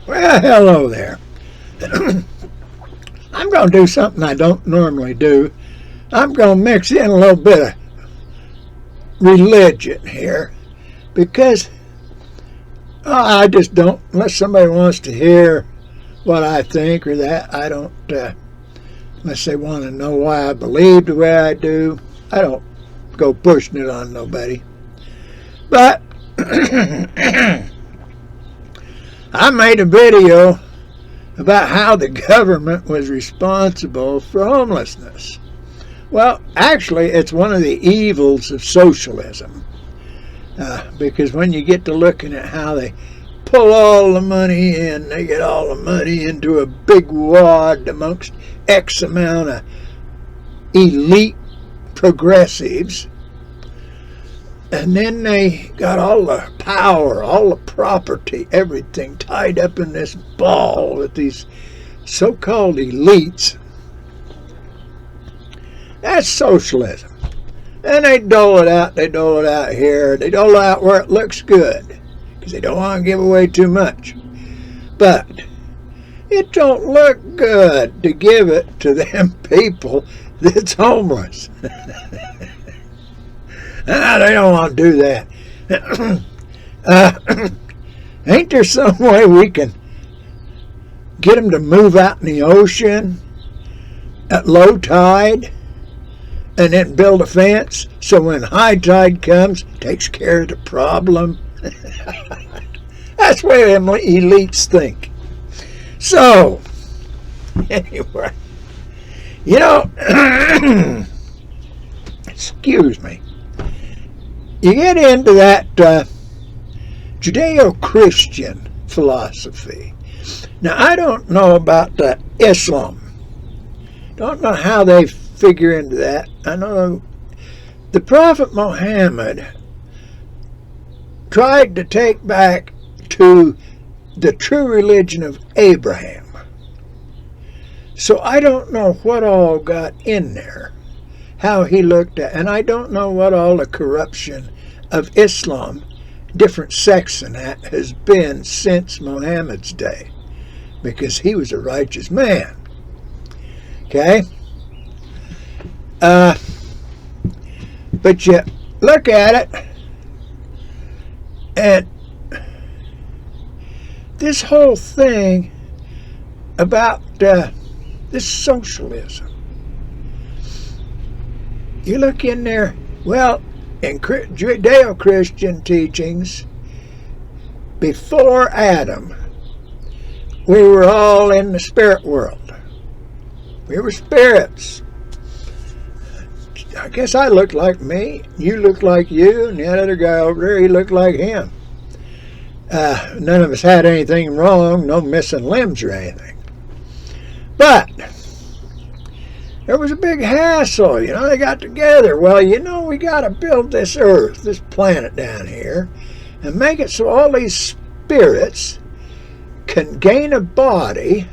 Well, hello there. I'm going to do something I don't normally do. I'm going to mix in a little bit of religion here because I just don't, unless somebody wants to hear what I think or that, I don't, unless they want to know why I believe the way I do, I don't go pushing it on nobody. But I made a video about how the government was responsible for homelessness. Well, actually, it's one of the evils of socialism. Because when you get to looking at how they pull all the money in, they get all the money into a big wad amongst X amount of elite progressives. And then they got all the power, all the property, everything tied up in this ball with these so-called elites. That's socialism. And they dole it out here. They dole it out where it looks good because they don't want to give away too much. But it don't look good to give it to them people that's homeless. They don't want to do that. Ain't there some way we can get them to move out in the ocean at low tide and then build a fence so when high tide comes, it takes care of the problem? That's the way them elites think. So, anyway, excuse me. You get into that Judeo-Christian philosophy. Now, I don't know about Islam. Don't know how they figure into that. I know the Prophet Muhammad tried to take back to the true religion of Abraham. So I don't know what all got in there, how he looked at, and I don't know what all the corruption of Islam, different sects in that, has been since Muhammad's day, because he was a righteous man. Okay? But you look at it, and this whole thing about this socialism, you look in there, well, in Judeo-Christian teachings, before Adam, we were all in the spirit world. We were spirits. I guess I looked like me, you looked like you, and that other guy over there, he looked like him. None of us had anything wrong, no missing limbs or anything. But there was a big hassle, they got together. Well, we got to build this earth, this planet down here, and make it so all these spirits can gain a body,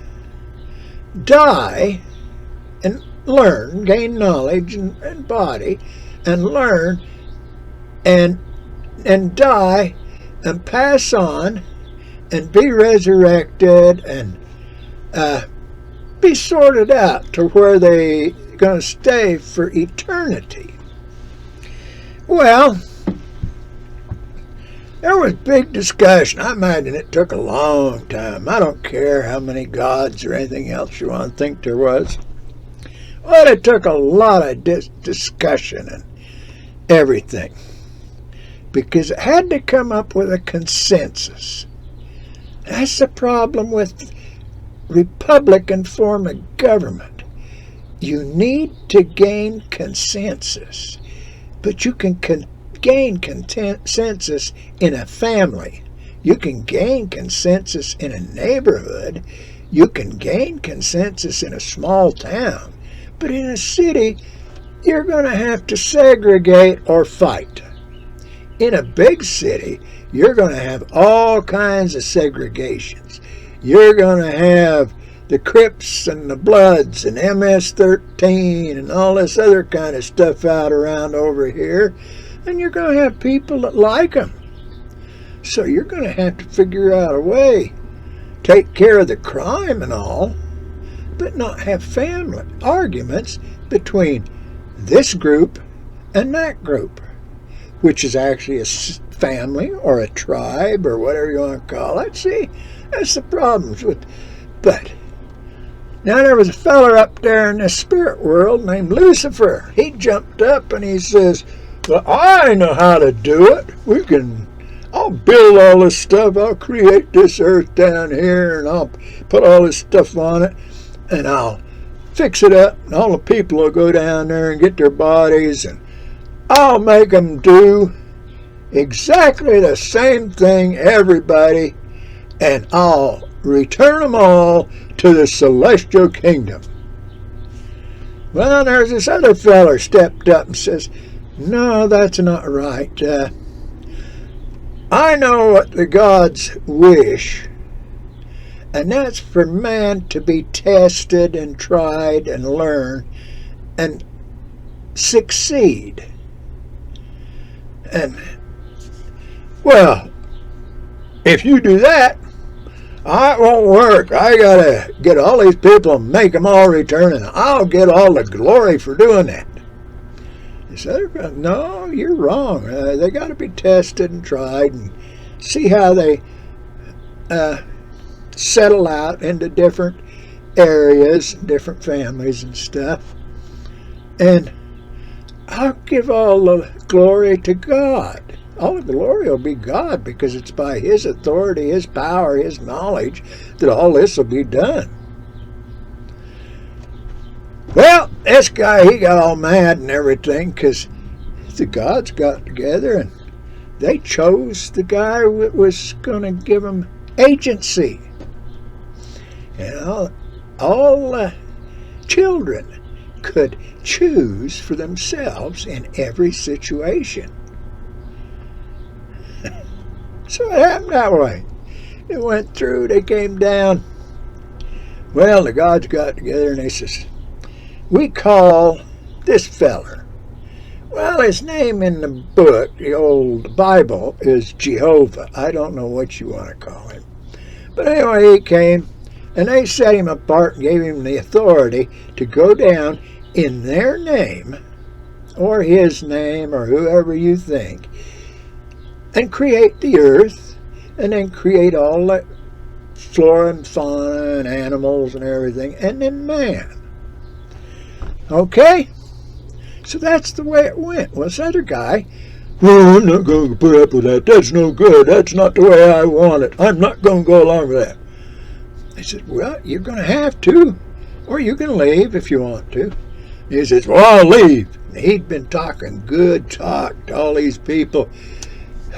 die, and learn, gain knowledge and body, and learn, and die, and pass on, and be resurrected, and be sorted out to where they're going to stay for eternity. Well, there was big discussion. I imagine it took a long time. I don't care how many gods or anything else you want to think there was. Well, it took a lot of discussion and everything, because it had to come up with a consensus. That's the problem with Republican form of government. You need to gain consensus, but you can gain consensus in a family. You can gain consensus in a neighborhood. You can gain consensus in a small town. But in a city, you're going to have to segregate or fight. In a big city, you're going to have all kinds of segregations. You're going to have the Crips and the Bloods and MS-13 and all this other kind of stuff out around over here. And you're going to have people that like them. So you're going to have to figure out a way take care of the crime and all, but not have family arguments between this group and that group, which is actually a family or a tribe or whatever you want to call it. See, that's the problems with. But now there was a feller up there in the spirit world named Lucifer. He jumped up and he says, well, I know how to do it. I'll build all this stuff. I'll create this earth down here, and I'll put all this stuff on it, and I'll fix it up, and all the people will go down there and get their bodies, and I'll make them do exactly the same thing, everybody, and I'll return them all to the celestial kingdom. Well, there's this other feller stepped up and says, no, that's not right. I know what the gods wish, and that's for man to be tested and tried and learn and succeed. And, well, if you do that, it won't work. I gotta get all these people and make them all return, and I'll get all the glory for doing that. He said, no, you're wrong. They got to be tested and tried and see how they settle out into different areas, different families and stuff. And I'll give all the glory to God. All the glory will be God, because it's by His authority, His power, His knowledge that all this will be done. Well, this guy, he got all mad and everything because the gods got together and they chose the guy that was going to give him agency. And all children could choose for themselves in every situation. So it happened that way. It went through, they came down. Well, the gods got together and they says, we call this feller. Well, his name in the book, the old Bible, is Jehovah. I don't know what you want to call him. But anyway, he came, and they set him apart and gave him the authority to go down in their name, or his name, or whoever you think, and create the earth, and then create all the flora and fauna and animals and everything, and then man. Okay? So that's the way it went. Well, this other guy, well, I'm not going to put up with that. That's no good. That's not the way I want it. I'm not going to go along with that. I said, well, you're going to have to, or you can leave if you want to. He says, well, I'll leave. And he'd been talking good talk to all these people,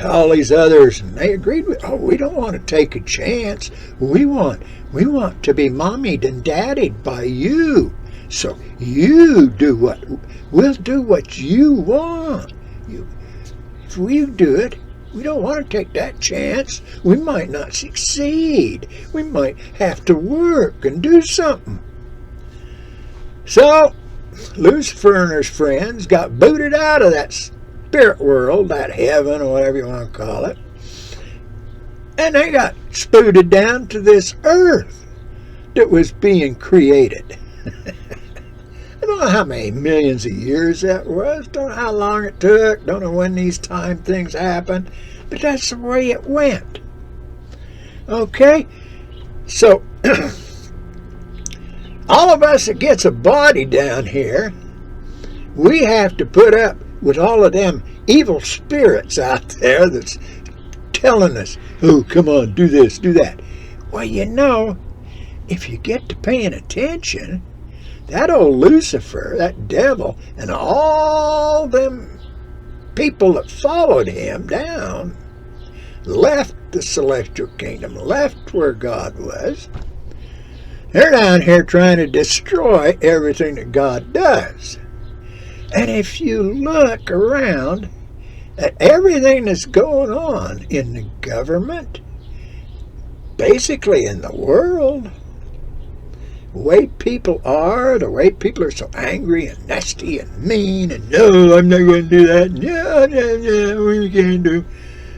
all these others, and they agreed with, oh, we don't want to take a chance. We want to be mommied and daddied by you. So you do we'll do what you want. If we do it, we don't want to take that chance. We might not succeed. We might have to work and do something. So Lucifer and his friends got booted out of that spirit world, that heaven, or whatever you want to call it. And they got spooted down to this earth that was being created. I don't know how many millions of years that was. Don't know how long it took. Don't know when these time things happened. But that's the way it went. Okay? So, all of us that gets a body down here, we have to put up with all of them evil spirits out there that's telling us, oh, come on, do this, do that. Well, you know, if you get to paying attention, that old Lucifer, that devil, and all them people that followed him down, left the celestial kingdom, left where God was. They're down here trying to destroy everything that God does. And if you look around at everything that's going on in the government, basically in the world, the way people are, the way people are so angry and nasty and mean, and no, I'm not going to do that, yeah, we can't do.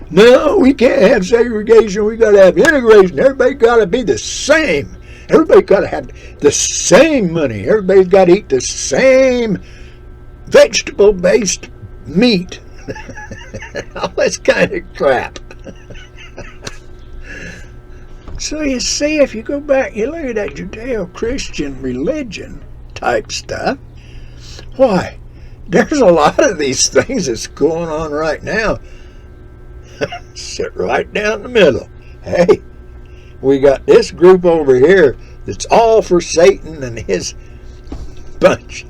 No, we can't have segregation. We got to have integration. Everybody got to be the same. Everybody got to have the same money. Everybody's got to eat the same vegetable-based meat. All this kind of crap. So you see, if you go back, you look at that Judeo-Christian religion type stuff, why, there's a lot of these things that's going on right now. Sit right down the middle. Hey, we got this group over here that's all for Satan and his bunch.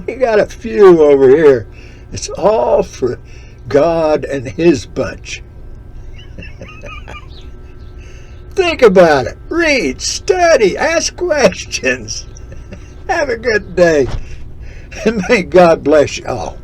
We got a few over here that's all for God and his bunch. Think about it. Read, study, ask questions. Have a good day. And may God bless you all.